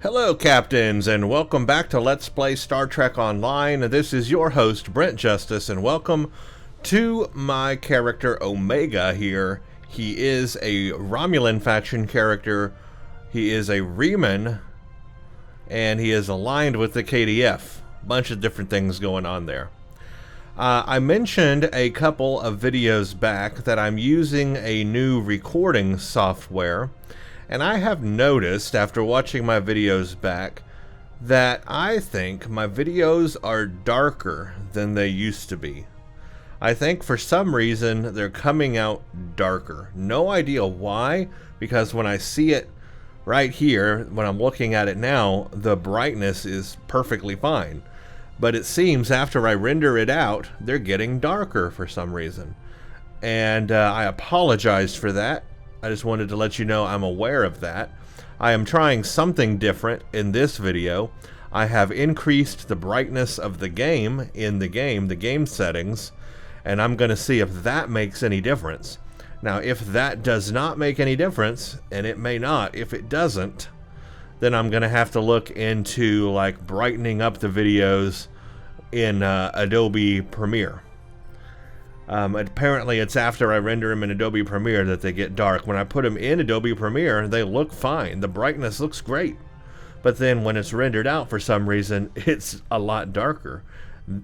Hello, Captains, and welcome back to Let's Play Star Trek Online. This is your host, Brent Justice, and welcome to my character, Omega, here. He is a Romulan faction character. He is a Reman, and he is aligned with the KDF. Bunch of different things going on there. I mentioned a couple of videos back that I'm using a new recording software. And I have noticed, after watching my videos back, that I think my videos are darker than they used to be. I think for some reason they're coming out darker. No idea why, because when I see it right here, when I'm looking at it now, the brightness is perfectly fine. But it seems after I render it out, they're getting darker for some reason. And I apologize for that. I just wanted to let you know I'm aware of that. I am trying something different in this video. I have increased the brightness of the game in the game settings, and I'm going to see if that makes any difference. Now, if that does not make any difference, and it may not, if it doesn't, then I'm going to have to look into like brightening up the videos in Adobe Premiere. Apparently it's after I render them in Adobe Premiere that they get dark. When I put them in Adobe Premiere, they look fine. The brightness looks great. But then when it's rendered out for some reason, it's a lot darker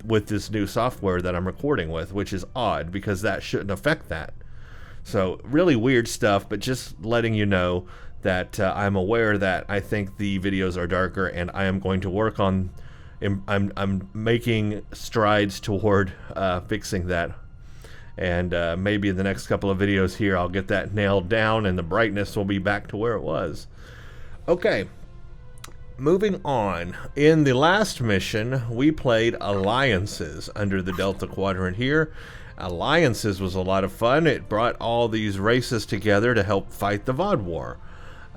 with this new software that I'm recording with, which is odd because that shouldn't affect that. So really weird stuff, but just letting you know that I'm aware that I think the videos are darker, and I am going to work on, I'm making strides toward fixing that. And maybe in the next couple of videos here I'll get that nailed down and the brightness will be back to where it was. Okay, moving on. In the last mission we played Alliances under the Delta Quadrant here. Alliances was a lot of fun. It brought all these races together to help fight the VOD War.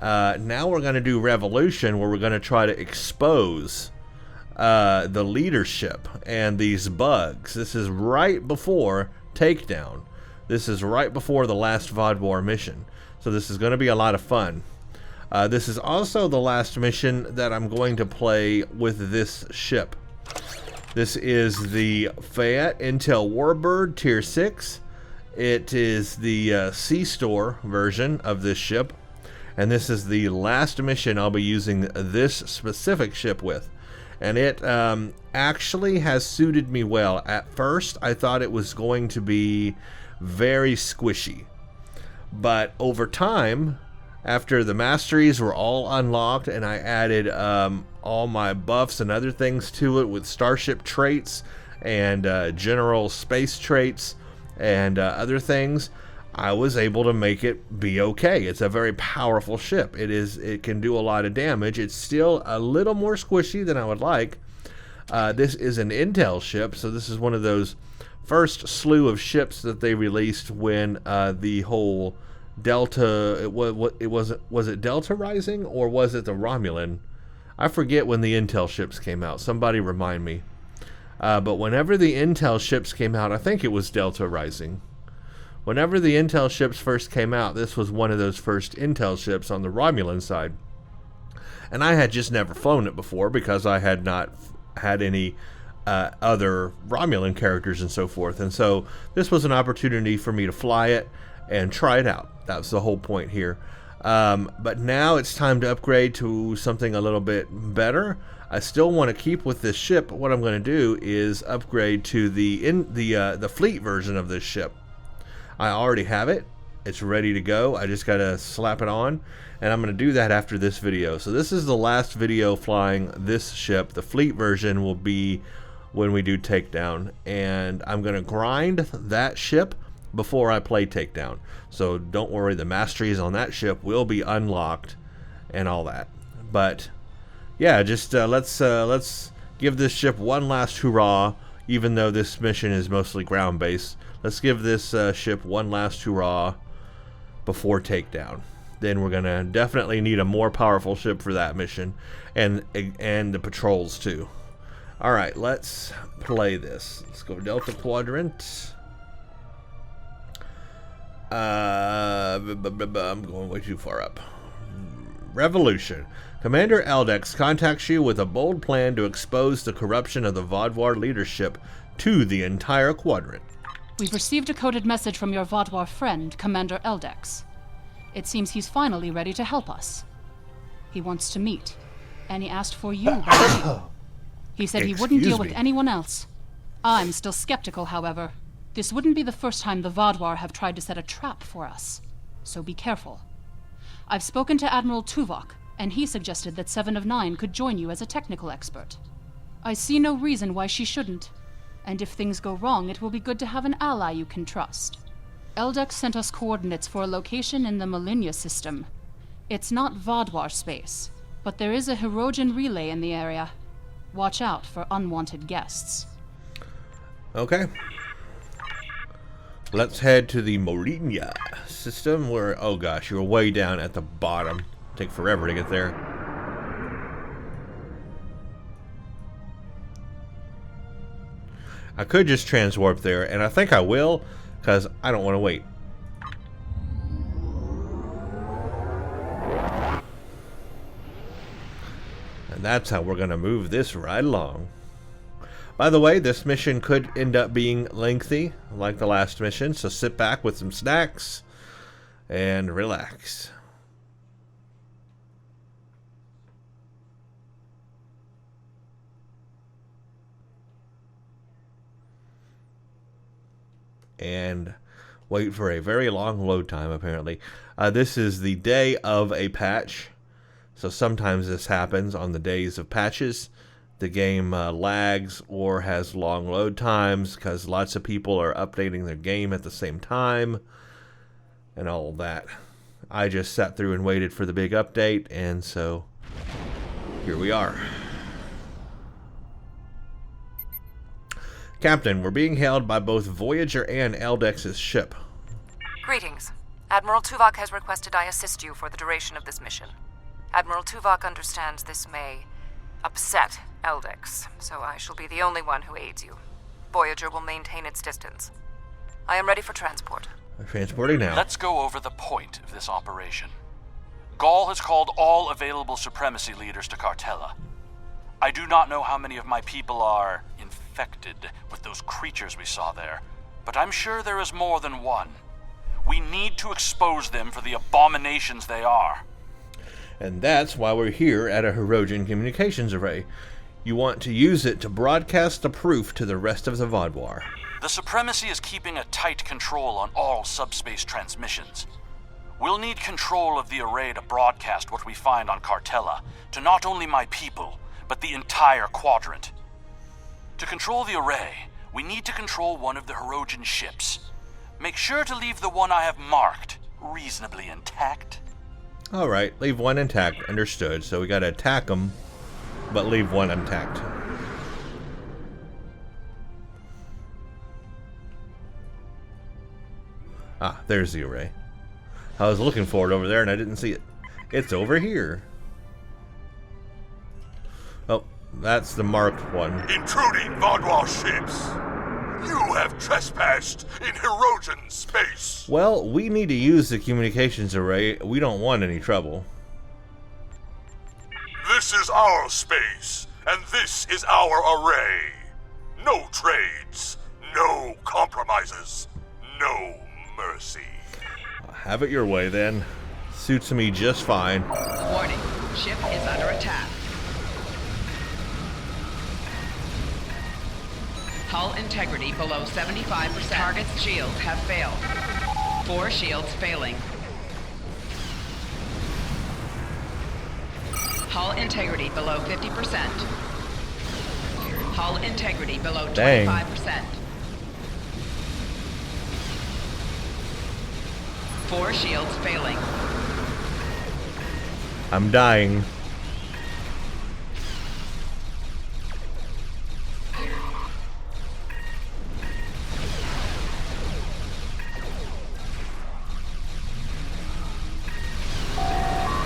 Now we're going to do Revolution, where we're going to try to expose the leadership and these bugs. This is right before Takedown. This is right before the last VOD War mission, so this is going to be a lot of fun. This is also the last mission that I'm going to play with this ship. This is the Fayette Intel Warbird Tier 6. It is the C-Store version of this ship, and this is the last mission I'll be using this specific ship with. And it actually has suited me well. At first, I thought it was going to be very squishy. But over time, after the masteries were all unlocked and I added all my buffs and other things to it with starship traits and general space traits and other things, I was able to make it be okay. It's a very powerful ship. It can do a lot of damage. It's still a little more squishy than I would like. This is an Intel ship, so this is one of those first slew of ships that they released when the whole Delta, was it Delta Rising or was it the Romulan? I forget when the Intel ships came out. Somebody remind me. But whenever the Intel ships came out, I think it was Delta Rising. Whenever the Intel ships first came out, this was one of those first Intel ships on the Romulan side. And I had just never flown it before because I had not had any other Romulan characters and so forth. And so this was an opportunity for me to fly it and try it out. That's the whole point here. But now it's time to upgrade to something a little bit better. I still want to keep with this ship, but what I'm going to do is upgrade to the fleet version of this ship. I already have it. It's ready to go. I just got to slap it on, and I'm going to do that after this video. So this is the last video flying this ship. The fleet version will be when we do Takedown, and I'm going to grind that ship before I play Takedown. So don't worry, the masteries on that ship will be unlocked and all that. But yeah, just let's give this ship one last hurrah. Even though this mission is mostly ground-based, let's give this ship one last hurrah before Takedown. Then we're gonna definitely need a more powerful ship for that mission, and the patrols too. All right, let's play this. Let's go Delta Quadrant. I'm going way too far up. Revolution. Commander Eldex contacts you with a bold plan to expose the corruption of the Vaadwaur leadership to the entire quadrant. We've received a coded message from your Vaadwaur friend, Commander Eldex. It seems he's finally ready to help us. He wants to meet, and he asked for you by name. He said he wouldn't deal with anyone else. I'm still skeptical, however. This wouldn't be the first time the Vaadwaur have tried to set a trap for us, so be careful. I've spoken to Admiral Tuvok, and he suggested that 7 of 9 could join you as a technical expert. I see no reason why she shouldn't, and if things go wrong, it will be good to have an ally you can trust. Eldex sent us coordinates for a location in the Millennia system. It's not Vaadwaur space, but there is a Hirogen relay in the area. Watch out for unwanted guests. Okay. Let's head to the Millennia system where, oh gosh, you're way down at the bottom. Take forever to get there. I could just transwarp there, and I think I will, because I don't want to wait. And that's how we're going to move this right along. By the way, this mission could end up being lengthy, like the last mission, so sit back with some snacks and relax. And wait for a very long load time, apparently. This is the day of a patch, so sometimes this happens on the days of patches. The game lags or has long load times because lots of people are updating their game at the same time and all of that. I just sat through and waited for the big update, and so here we are. Captain, we're being hailed by both Voyager and Eldex's ship. Greetings. Admiral Tuvok has requested I assist you for the duration of this mission. Admiral Tuvok understands this may upset Eldex, so I shall be the only one who aids you. Voyager will maintain its distance. I am ready for transport. We're transporting now. Let's go over the point of this operation. Gaul has called all available supremacy leaders to Cartella. I do not know how many of my people are infected with those creatures we saw there, but I'm sure there is more than one. We need to expose them for the abominations they are. And that's why we're here at a Hirogen communications array. You want to use it to broadcast the proof to the rest of the Vaadwaur. The Supremacy is keeping a tight control on all subspace transmissions. We'll need control of the array to broadcast what we find on Cartella to not only my people, but the entire quadrant. To control the array, we need to control one of the Hirogen ships. Make sure to leave the one I have marked reasonably intact. Alright, leave one intact. Understood. So we gotta attack them, but leave one intact. Ah, there's the array. I was looking for it over there and I didn't see it. It's over here. Oh, that's the marked one. Intruding Vaadwaur ships! You have trespassed in Hirogen space! Well, we need to use the communications array. We don't want any trouble. This is our space, and this is our array. No trades, no compromises, no mercy. Have it your way, then. Suits me just fine. Warning, ship is under attack. Hull integrity below 75%. Target's shields have failed. 4 shields failing. Hull integrity below 50%. Hull integrity below 25%. 4 shields failing. I'm dying.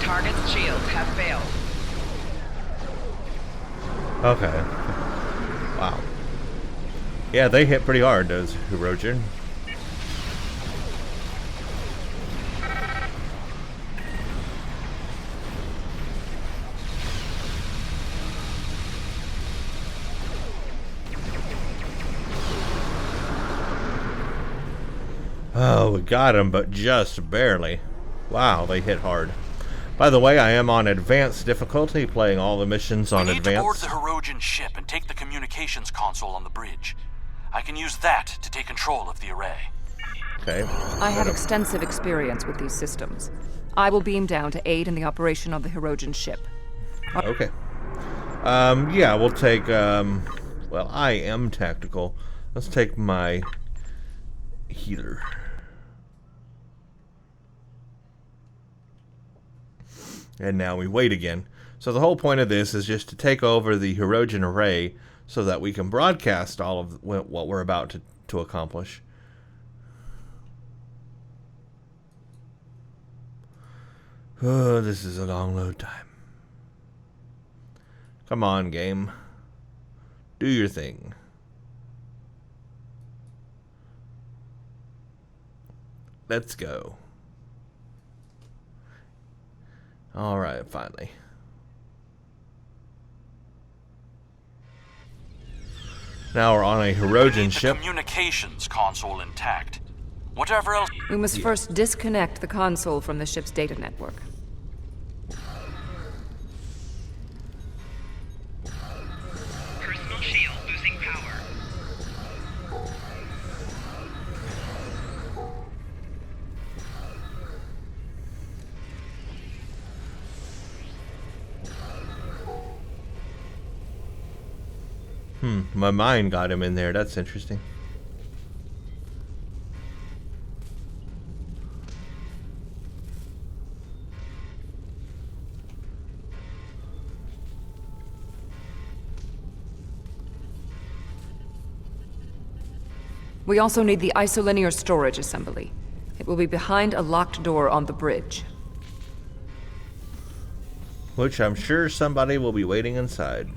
Target's shields have failed. Okay. Wow. Yeah, they hit pretty hard, those Hirogen. Oh, we got him, but just barely. Wow, they hit hard. By the way, I am on advanced difficulty, playing all the missions on We need to board advanced. the Hirogen ship and take the communications console on the bridge. I can use that to take control of the array. Okay. I have extensive experience with these systems. I will beam down to aid in the operation of the Hirogen ship. Okay. Yeah, we'll take, well, I am tactical. Let's take my healer. And now we wait again. So the whole point of this is just to take over the Hirogen array so that we can broadcast all of what we're about to accomplish. Oh, this is a long load time. Come on, game. Do your thing. Let's go. Alright, finally. Now we're on a Hirogen ship. The communications console intact. Whatever else. We must first disconnect the console from the ship's data network. Personal shield losing power. My mind got him in there. That's interesting. We also need the isolinear storage assembly. It will be behind a locked door on the bridge. Which I'm sure somebody will be waiting inside.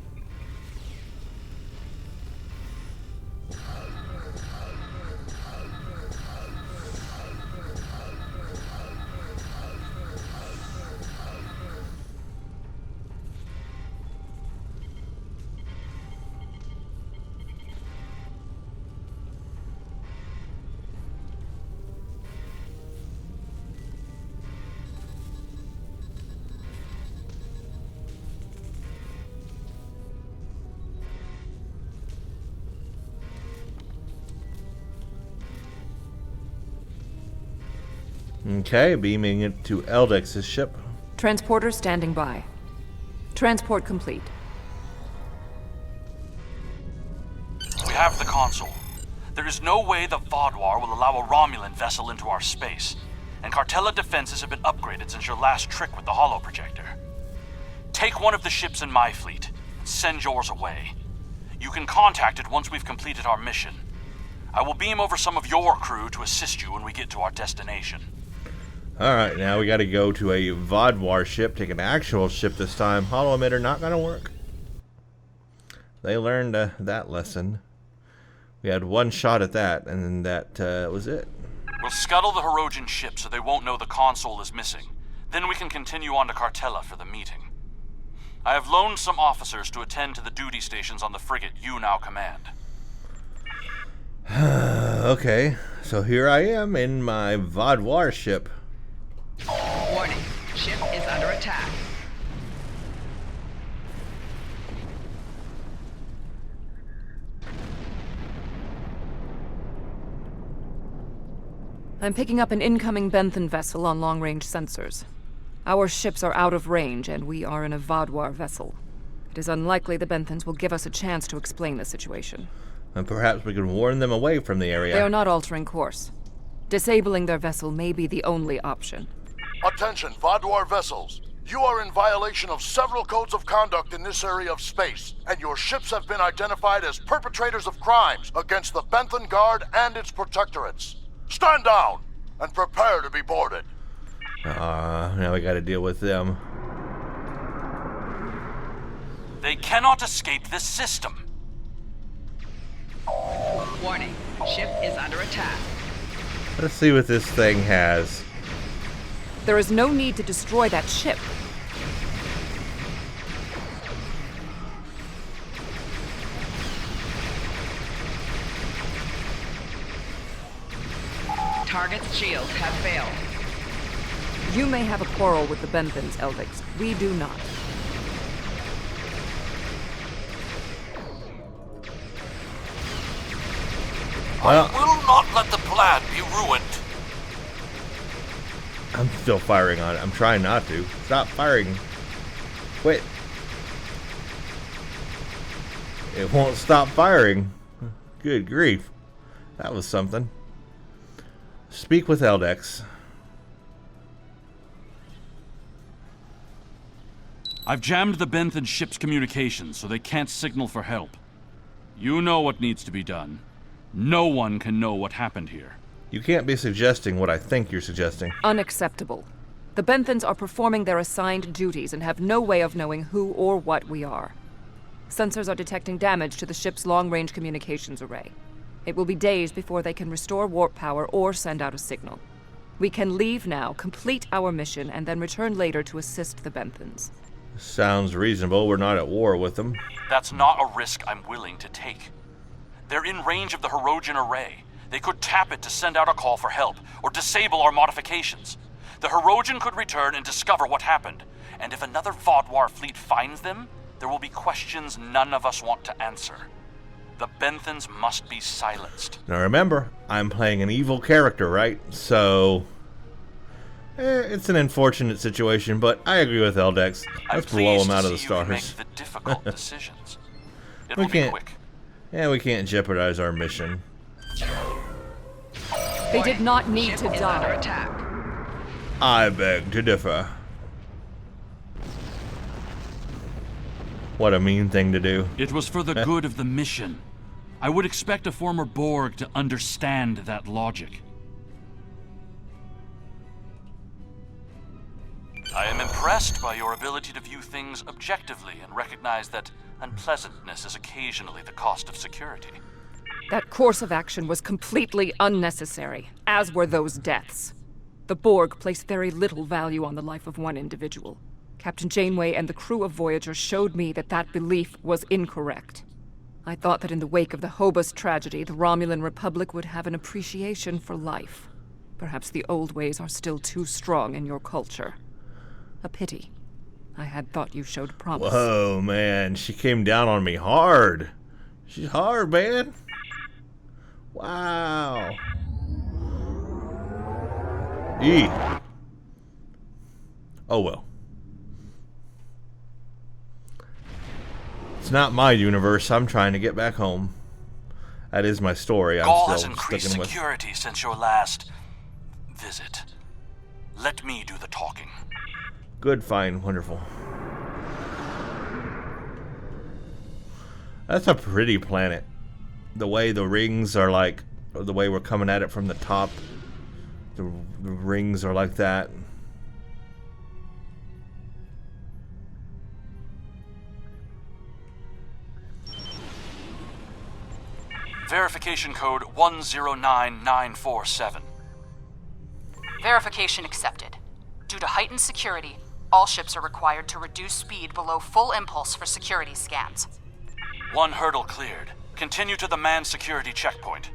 Okay, beaming it to Eldex's ship. Transporter standing by. Transport complete. We have the console. There is no way the Vaadwaur will allow a Romulan vessel into our space, and Cartella defenses have been upgraded since your last trick with the holo projector. Take one of the ships in my fleet, and send yours away. You can contact it once we've completed our mission. I will beam over some of your crew to assist you when we get to our destination. Alright, now we gotta go to a Vaadwaur ship, take an actual ship this time. Holo emitter not gonna work. They learned that lesson. We had one shot at that, and then that was it. We'll scuttle the Hirogen ship so they won't know the console is missing. Then we can continue on to Cartella for the meeting. I have loaned some officers to attend to the duty stations on the frigate you now command. Okay, so here I am in my Vaadwaur ship. Warning. Ship is under attack. I'm picking up an incoming Benthan vessel on long-range sensors. Our ships are out of range, and we are in a Vaadwaur vessel. It is unlikely the Benthans will give us a chance to explain the situation. And perhaps we can warn them away from the area. They are not altering course. Disabling their vessel may be the only option. Attention, Vaadwaur vessels. You are in violation of several codes of conduct in this area of space, and your ships have been identified as perpetrators of crimes against the Benthan Guard and its protectorates. Stand down and prepare to be boarded. Now we gotta deal with them. They cannot escape this system. Warning. Ship is under attack. Let's see what this thing has. There is no need to destroy that ship. Target's shields have failed. You may have a quarrel with the Benthans, Eldix. We do not. Well, I will not let the plan be ruined. I'm still firing on it. I'm trying not to. Stop firing. Quit. It won't stop firing. Good grief. That was something. Speak with Eldex. I've jammed the Benthan ship's communications so they can't signal for help. You know what needs to be done. No one can know what happened here. You can't be suggesting what I think you're suggesting. Unacceptable. The Benthans are performing their assigned duties and have no way of knowing who or what we are. Sensors are detecting damage to the ship's long-range communications array. It will be days before they can restore warp power or send out a signal. We can leave now, complete our mission, and then return later to assist the Benthans. Sounds reasonable. We're not at war with them. That's not a risk I'm willing to take. They're in range of the Hirogen array. They could tap it to send out a call for help, or disable our modifications. The Hirogen could return and discover what happened. And if another Vodwar fleet finds them, there will be questions none of us want to answer. The Benthans must be silenced. Now remember, I'm playing an evil character, right? So... it's an unfortunate situation, but I agree with Eldex. Let's blow him out of the stars. Make the difficult decisions. It We will be can't- quick. Yeah, we can't jeopardize our mission. They did not need Ship to is under die. attack. I beg to differ. What a mean thing to do. It was for the good of the mission. I would expect a former Borg to understand that logic. I am impressed by your ability to view things objectively and recognize that unpleasantness is occasionally the cost of security. That course of action was completely unnecessary, as were those deaths. The Borg place very little value on the life of one individual. Captain Janeway and the crew of Voyager showed me that that belief was incorrect. I thought that in the wake of the Hobus tragedy, the Romulan Republic would have an appreciation for life. Perhaps the old ways are still too strong in your culture. A pity. I had thought you showed promise. Whoa, man. She came down on me hard. She's hard, man. Wow. Oh, well. It's not my universe. I'm trying to get back home. That is my story. I'm Gaul has still increased sticking with. security since your last visit. Let me do the talking. Good, fine, wonderful. That's a pretty planet. The way the rings are like, or the way we're coming at it from the top. The rings are like that. Verification code 109947. Verification accepted. Due to heightened security, all ships are required to reduce speed below full impulse for security scans. One hurdle cleared. Continue to the manned security checkpoint.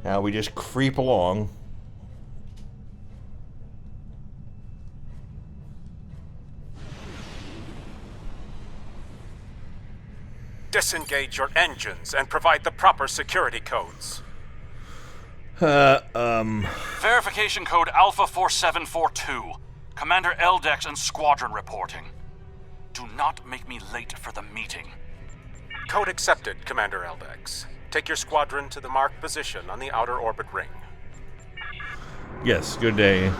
Now we just creep along. Disengage your engines and provide the proper security codes. Verification code Alpha 4742. Commander Eldex and squadron reporting. Do not make me late for the meeting. Code accepted, Commander Eldex. Take your squadron to the marked position on the outer orbit ring. Yes, good day.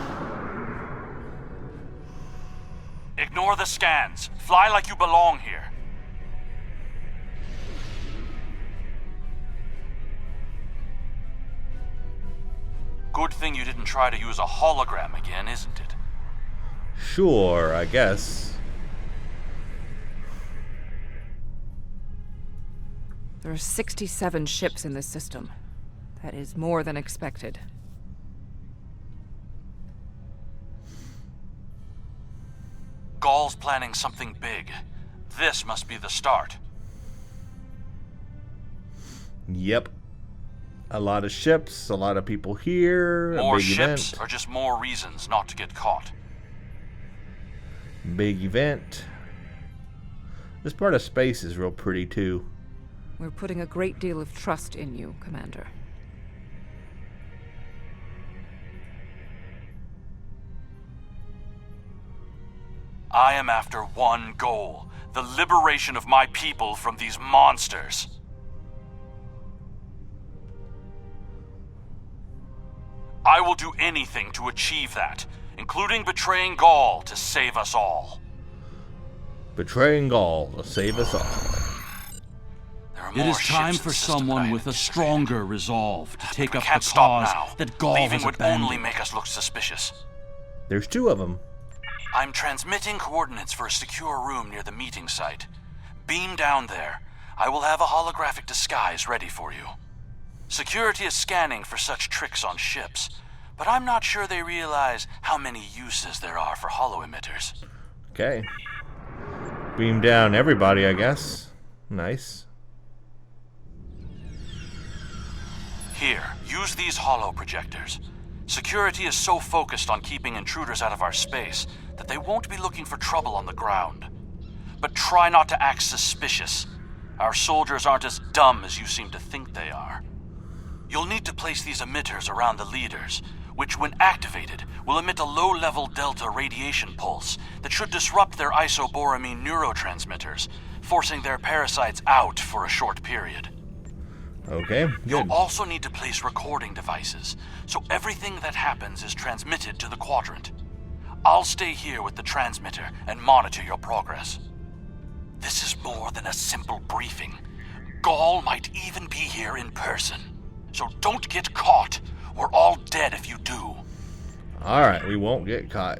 Ignore the scans. Fly like you belong here. Good thing you didn't try to use a hologram again, isn't it? Sure, I guess. There are 67 ships in this system. That is more than expected. planning something big. This must be the start. Yep. A lot of ships, a lot of people here. More a big ships event. are just more reasons not to get caught. Big event. This part of space is real pretty too. We're putting a great deal of trust in you, Commander. I am after one goal: the liberation of my people from these monsters. I will do anything to achieve that, including betraying Gaul to save us all. Betraying Gaul to save us all. It is time for someone with a stronger resolve to take up the cause that Gaul has abandoned. Leaving would only make us look suspicious. There's two of them. I'm transmitting coordinates for a secure room near the meeting site. Beam down there. I will have a holographic disguise ready for you. Security is scanning for such tricks on ships, but I'm not sure they realize how many uses there are for holo-emitters. Okay. Beam down everybody, I guess. Nice. Here, use these holo projectors. Security is so focused on keeping intruders out of our space that they won't be looking for trouble on the ground. But try not to act suspicious. Our soldiers aren't as dumb as you seem to think they are. You'll need to place these emitters around the leaders, which when activated will emit a low-level delta radiation pulse that should disrupt their isoboramine neurotransmitters, forcing their parasites out for a short period. Okay, good. You'll also need to place recording devices, so everything that happens is transmitted to the quadrant. I'll stay here with the transmitter and monitor your progress. This is more than a simple briefing. Gaul might even be here in person. So don't get caught. We're all dead if you do. Alright, we won't get caught.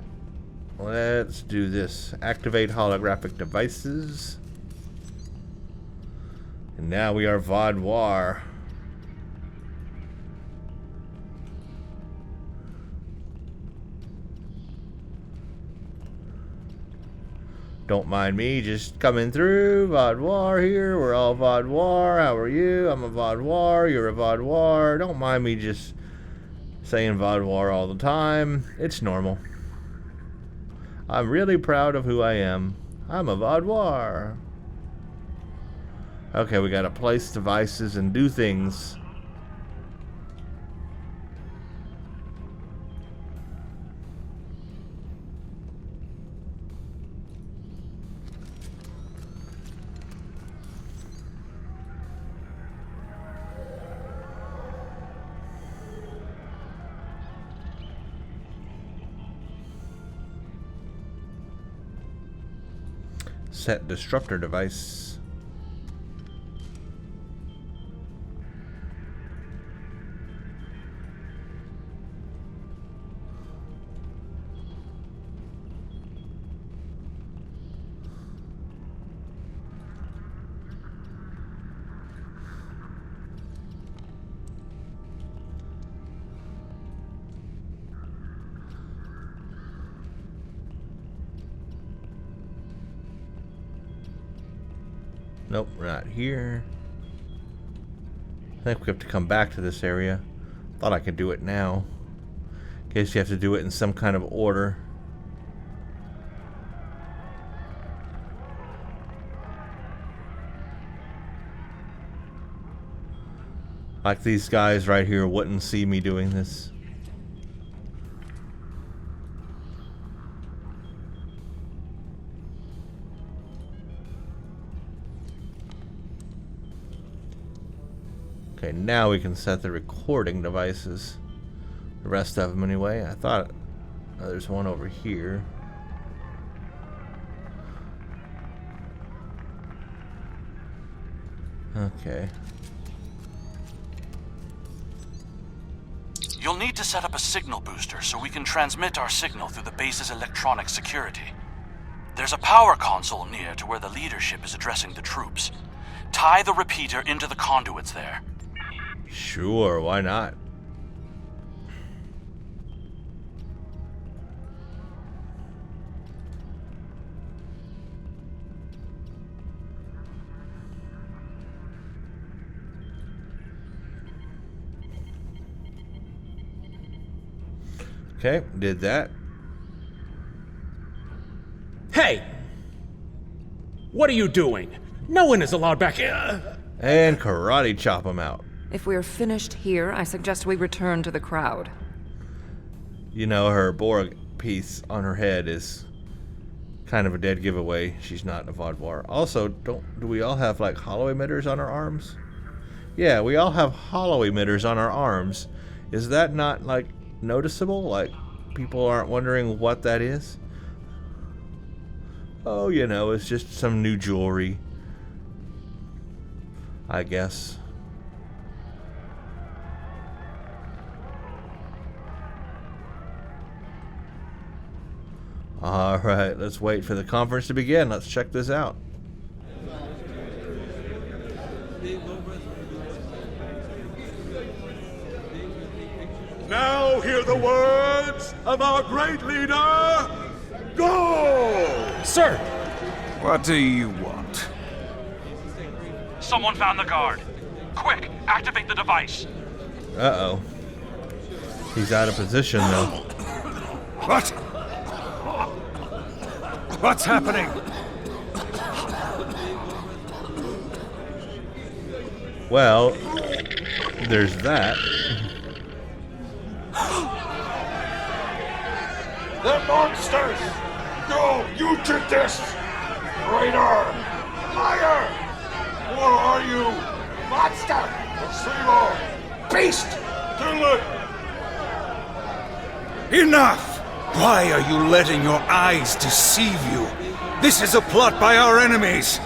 Let's do this. Activate holographic devices. And now we are Vaudoir. Don't mind me just coming through. Vaudoir here. We're all Vaudoir. How are you? I'm a Vaudoir. You're a Vaudoir. Don't mind me just saying Vaudoir all the time. It's normal. I'm really proud of who I am. I'm a Vaudoir. Okay, we gotta place devices and do things. Set disruptor device. Nope, we're not here. I think we have to come back to this area. Thought I could do it now. Guess you have to do it in some kind of order. Like these guys right here wouldn't see me doing this. Okay, now we can set the recording devices. The rest of them anyway. I thought there's one over here. Okay. You'll need to set up a signal booster so we can transmit our signal through the base's electronic security. There's a power console near to where the leadership is addressing the troops. Tie the repeater into the conduits there. Sure, why not? Okay, did that. Hey! What are you doing? No one is allowed back here. And karate chop him out. If we're finished here, I suggest we return to the crowd. You know, her Borg piece on her head is kind of a dead giveaway. She's not a Vodwar. Also, do we all have like hollow emitters on our arms? Yeah, we all have hollow emitters on our arms. Is that not like noticeable? Like people aren't wondering what that is? Oh, you know, it's just some new jewelry, I guess. Alright, let's wait for the conference to begin. Let's check this out. Now hear the words of our great leader, go! Sir! What do you want? Someone found the guard. Quick, activate the device. Uh-oh. He's out of position, though. What? What's happening? Well, there's that. They're monsters! No, you did this! Traitor! Liar! What are you? Monster! Placebo! Beast! Kill it! Enough! Why are you letting your eyes deceive you? This is a plot by our enemies.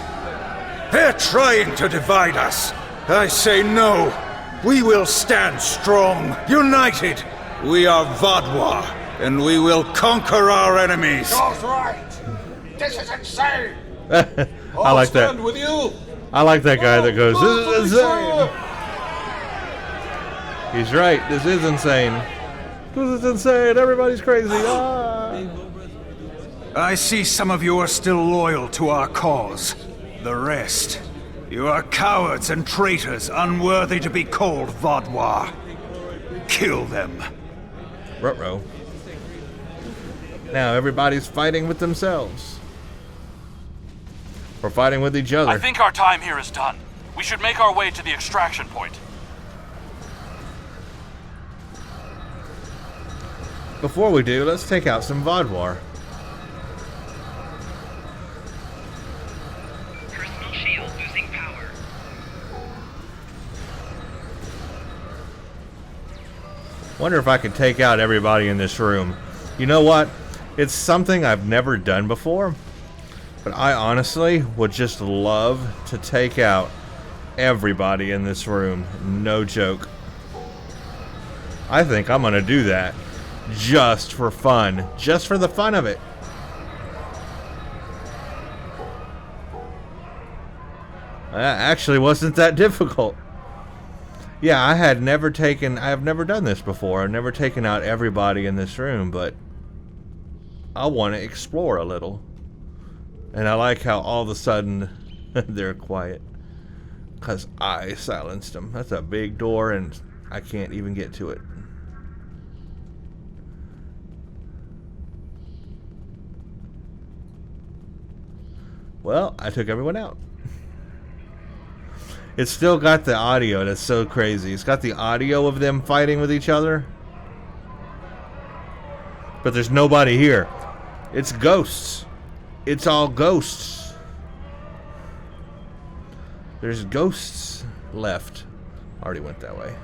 They're trying to divide us. I say no. We will stand strong, united. We are Vodwar, and we will conquer our enemies. Joe's right! This is insane! I like that. Stand with you! I like that guy that goes, "This is insane." He's right. This is insane. This is insane. Everybody's crazy. Ah. I see some of you are still loyal to our cause. The rest, you are cowards and traitors unworthy to be called Vodwar. Kill them. Ruh-roh. Now everybody's fighting with themselves. Or fighting with each other. I think our time here is done. We should make our way to the extraction point. Before we do, let's take out some Vodwar. Personal shield losing power. Wonder if I can take out everybody in this room. You know what? It's something I've never done before, but I honestly would just love to take out everybody in this room. No joke. I think I'm gonna do that. Just for fun. Just for the fun of it. That actually wasn't that difficult. Yeah, I have never done this before. I've never taken out everybody in this room, but I want to explore a little. And I like how all of a sudden they're quiet. Because I silenced them. That's a big door and I can't even get to it. Well, I took everyone out. It's still got the audio. That's so crazy. It's got the audio of them fighting with each other. But there's nobody here. It's ghosts. It's all ghosts. There's ghosts left. Already went that way.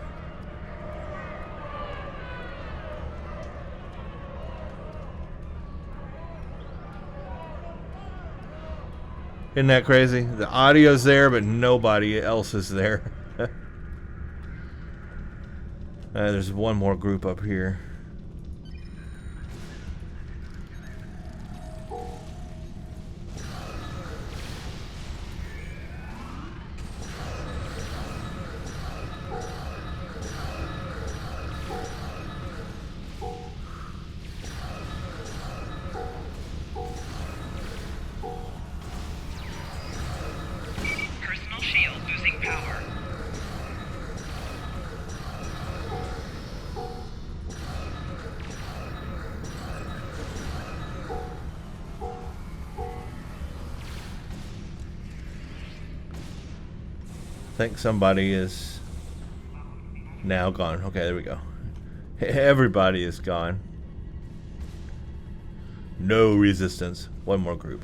Isn't that crazy? The audio's there, but nobody else is there. There's one more group up here. Shield losing power. think somebody is now gone. Okay, there we go. Everybody is gone. No resistance. One more group.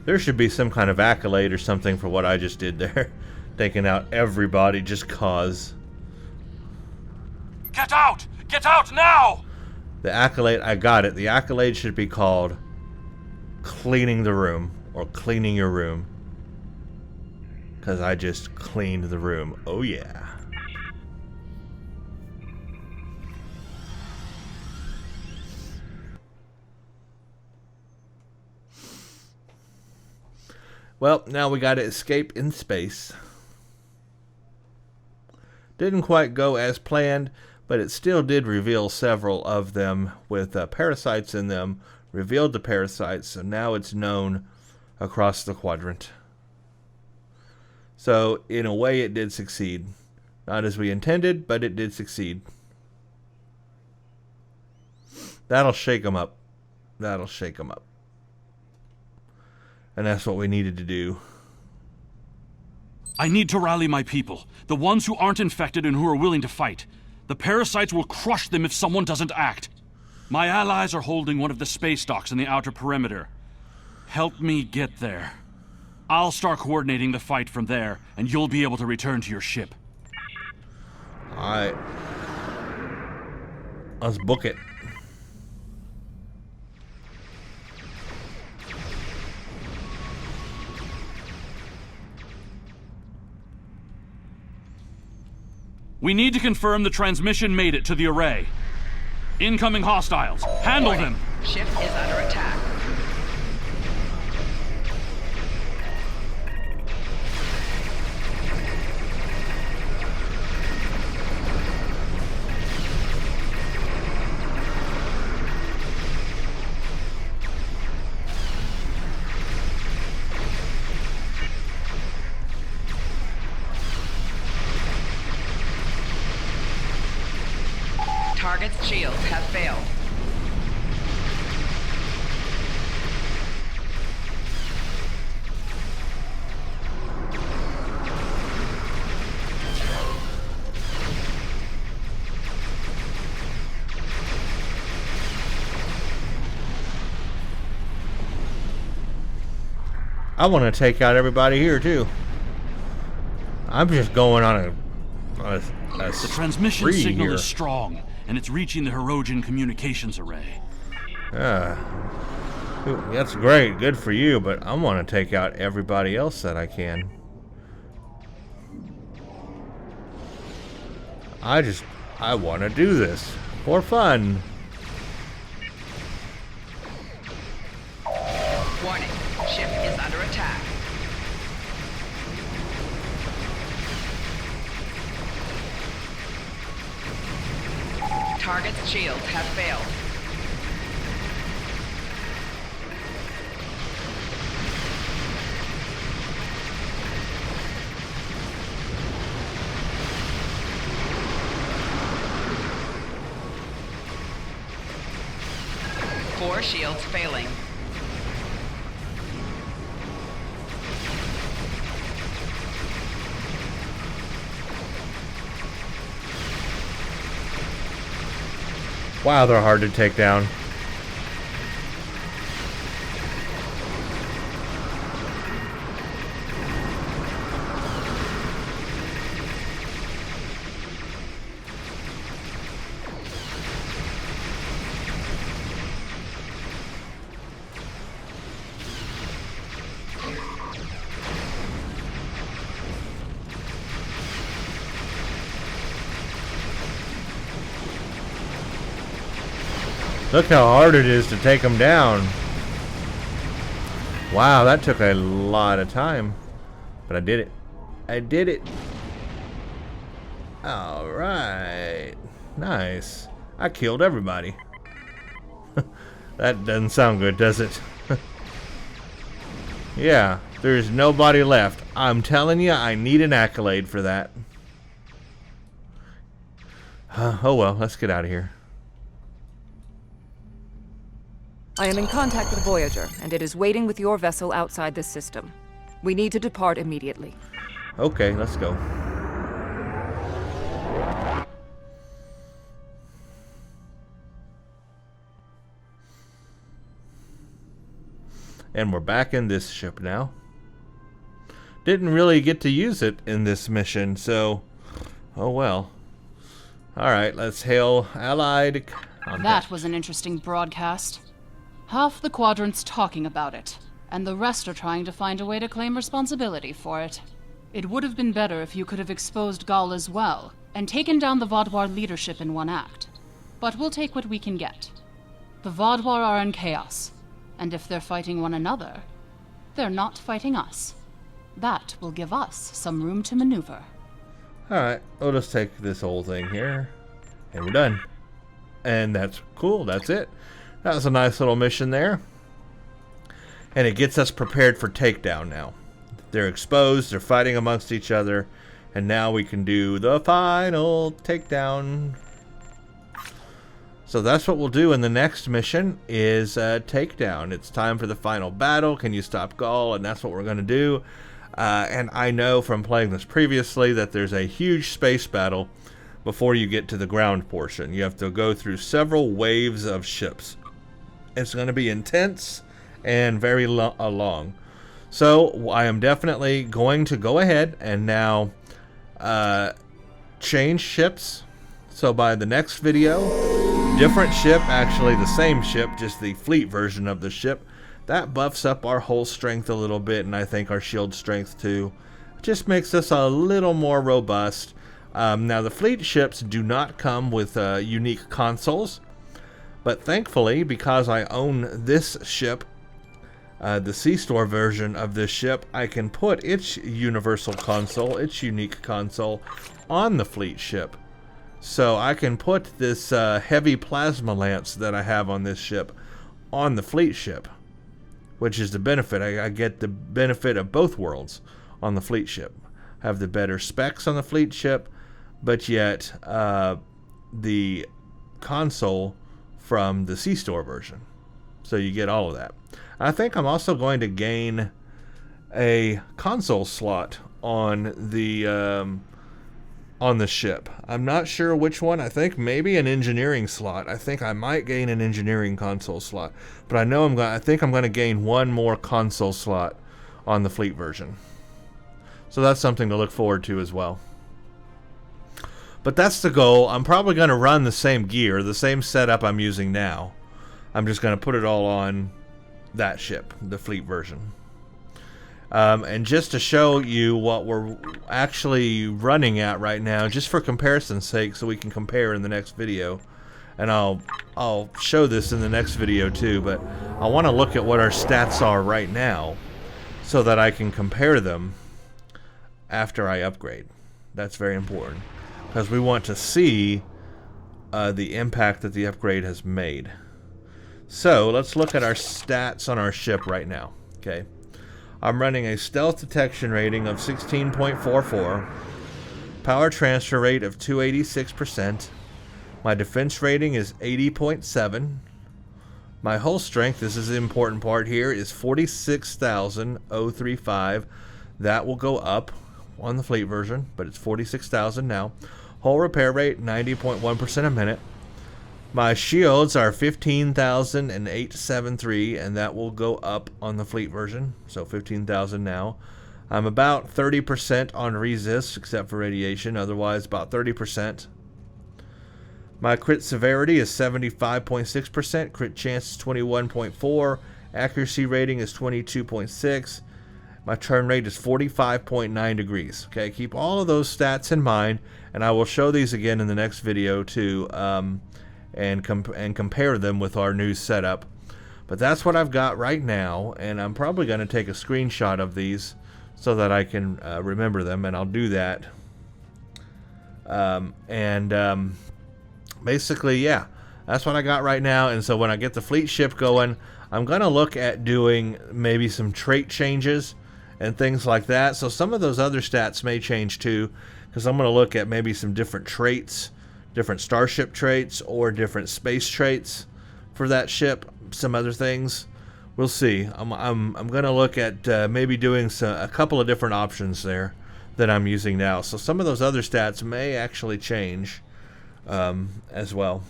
There should be some kind of accolade or something for what I just did there. Taking out everybody just cause. Get out! Get out now! The accolade, I got it. The accolade should be called cleaning the room or cleaning your room. Because I just cleaned the room. Oh yeah. Well, now we gotta escape in space. Didn't quite go as planned, but it still did reveal several of them with parasites in them. Revealed the parasites, so now it's known across the quadrant. So, in a way, it did succeed. Not as we intended, but it did succeed. That'll shake them up. That'll shake them up. And that's what we needed to do. I need to rally my people. The ones who aren't infected and who are willing to fight. The parasites will crush them if someone doesn't act. My allies are holding one of the space docks in the outer perimeter. Help me get there. I'll start coordinating the fight from there, and you'll be able to return to your ship. Alright. Let's book it. We need to confirm the transmission made it to the array. Incoming hostiles. Handle them. Ship is under attack. Target's shields have failed. I want to take out everybody here too. I'm just going on a The transmission signal here. is strong, and it's reaching the Hirogen communications array. That's great, good for you, but I want to take out everybody else that I can. I want to do this for fun. Warning, ship is under attack. Target's shields have failed. Four shields failing. Wow, they're hard to take down. Look how hard it is to take them down. Wow, that took a lot of time. But I did it. I did it. Alright. Nice. I killed everybody. That doesn't sound good, does it? Yeah, there's nobody left. I'm telling you, I need an accolade for that. Oh well, let's get out of here. I am in contact with Voyager, and it is waiting with your vessel outside this system. We need to depart immediately. Okay, let's go. And we're back in this ship now. Didn't really get to use it in this mission, so oh well. Alright, let's hail Allied contact. That was an interesting broadcast. Half the quadrant's talking about it, and the rest are trying to find a way to claim responsibility for it. It would have been better if you could have exposed Gaul as well, and taken down the Vaadwaur leadership in one act. But we'll take what we can get. The Vaadwaur are in chaos, and if they're fighting one another, they're not fighting us. That will give us some room to maneuver. Alright, we'll just take this whole thing here, and we're done. And that's cool, that's it. That was a nice little mission there. And it gets us prepared for takedown now. They're exposed, they're fighting amongst each other, and now we can do the final takedown. So that's what we'll do in the next mission, is takedown. It's time for the final battle. Can you stop Gaul? And that's what we're going to do. And I know from playing this previously that there's a huge space battle before you get to the ground portion. You have to go through several waves of ships. It's going to be intense and very long. So I am definitely going to go ahead and now change ships. So by the next video, different ship, actually the same ship, just the fleet version of the ship. That buffs up our hull strength a little bit, and I think our shield strength too. It just makes us a little more robust. Now the fleet ships do not come with unique consoles, but thankfully, because I own this ship, the C-Store version of this ship, I can put its universal console, its unique console, on the fleet ship. So I can put this heavy plasma lance that I have on this ship on the fleet ship, which is the benefit. I get the benefit of both worlds on the fleet ship. I have the better specs on the fleet ship, but yet the console from the C-Store version. So you get all of that. I think I'm also going to gain a console slot on the ship. I'm not sure which one. I think maybe an engineering slot. I think I might gain an engineering console slot, but I know I think I'm going to gain one more console slot on the fleet version. So that's something to look forward to as well. But that's the goal. I'm probably going to run the same gear, the same setup I'm using now. I'm just going to put it all on that ship, the fleet version. And just to show you what we're actually running at right now, just for comparison's sake, so we can compare in the next video. And I'll show this in the next video too, but I want to look at what our stats are right now so that I can compare them after I upgrade. That's very important, because we want to see the impact that the upgrade has made. So let's look at our stats on our ship right now. Okay, I'm running a stealth detection rating of 16.44, power transfer rate of 286%, my defense rating is 80.7, my hull strength, this is the important part here, is 46,035. That will go up on the fleet version, but it's 46,000 now. Hull repair rate 90.1% a minute. My shields are 15,873, and that will go up on the fleet version, so 15,000 now. I'm about 30% on resist, except for radiation, otherwise about 30%. My crit severity is 75.6%, crit chance is 21.4, accuracy rating is 22.6, my turn rate is 45.9 degrees. Okay, keep all of those stats in mind, and I will show these again in the next video too. And compare them with our new setup. But that's what I've got right now, and I'm probably going to take a screenshot of these so that I can remember them, and I'll do that. Basically, yeah, that's what I got right now. And so when I get the fleet ship going, I'm going to look at doing maybe some trait changes and things like that. So some of those other stats may change too, because I'm going to look at maybe some different traits different starship traits or different space traits for that ship, some other things. We'll see. I'm going to look at maybe doing a couple of different options there that I'm using now. So some of those other stats may actually change as well.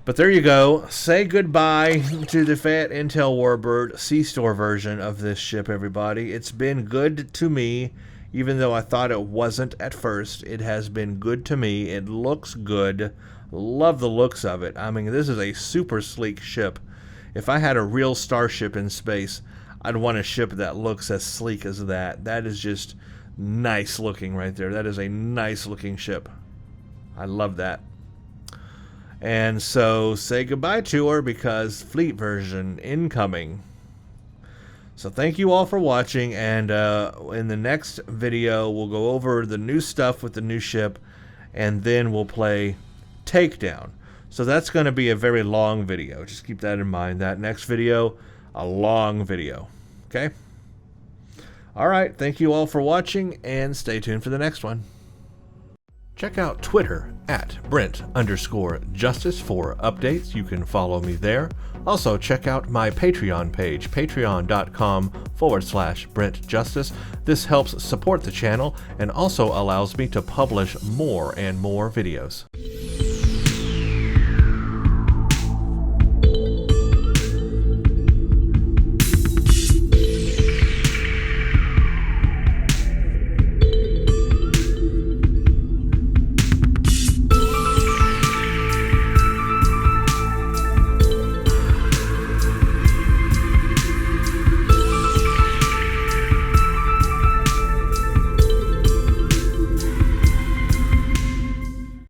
But there you go. Say goodbye to the Fat Intel Warbird C-Store version of this ship, everybody. It's been good to me, even though I thought it wasn't at first. It has been good to me. It looks good. Love the looks of it. I mean, this is a super sleek ship. If I had a real starship in space, I'd want a ship that looks as sleek as that. That is just nice looking right there. That is a nice looking ship. I love that. And so say goodbye to her because fleet version incoming. So thank you all for watching, and in the next video we'll go over the new stuff with the new ship, and then we'll play Takedown. So that's going to be a very long video. Just keep that in mind. That next video, a long video. Okay? Alright, thank you all for watching, and stay tuned for the next one. Check out Twitter at Brent_Justice for updates. You can follow me there. Also, check out my Patreon page, patreon.com/Brent Justice. This helps support the channel and also allows me to publish more and more videos.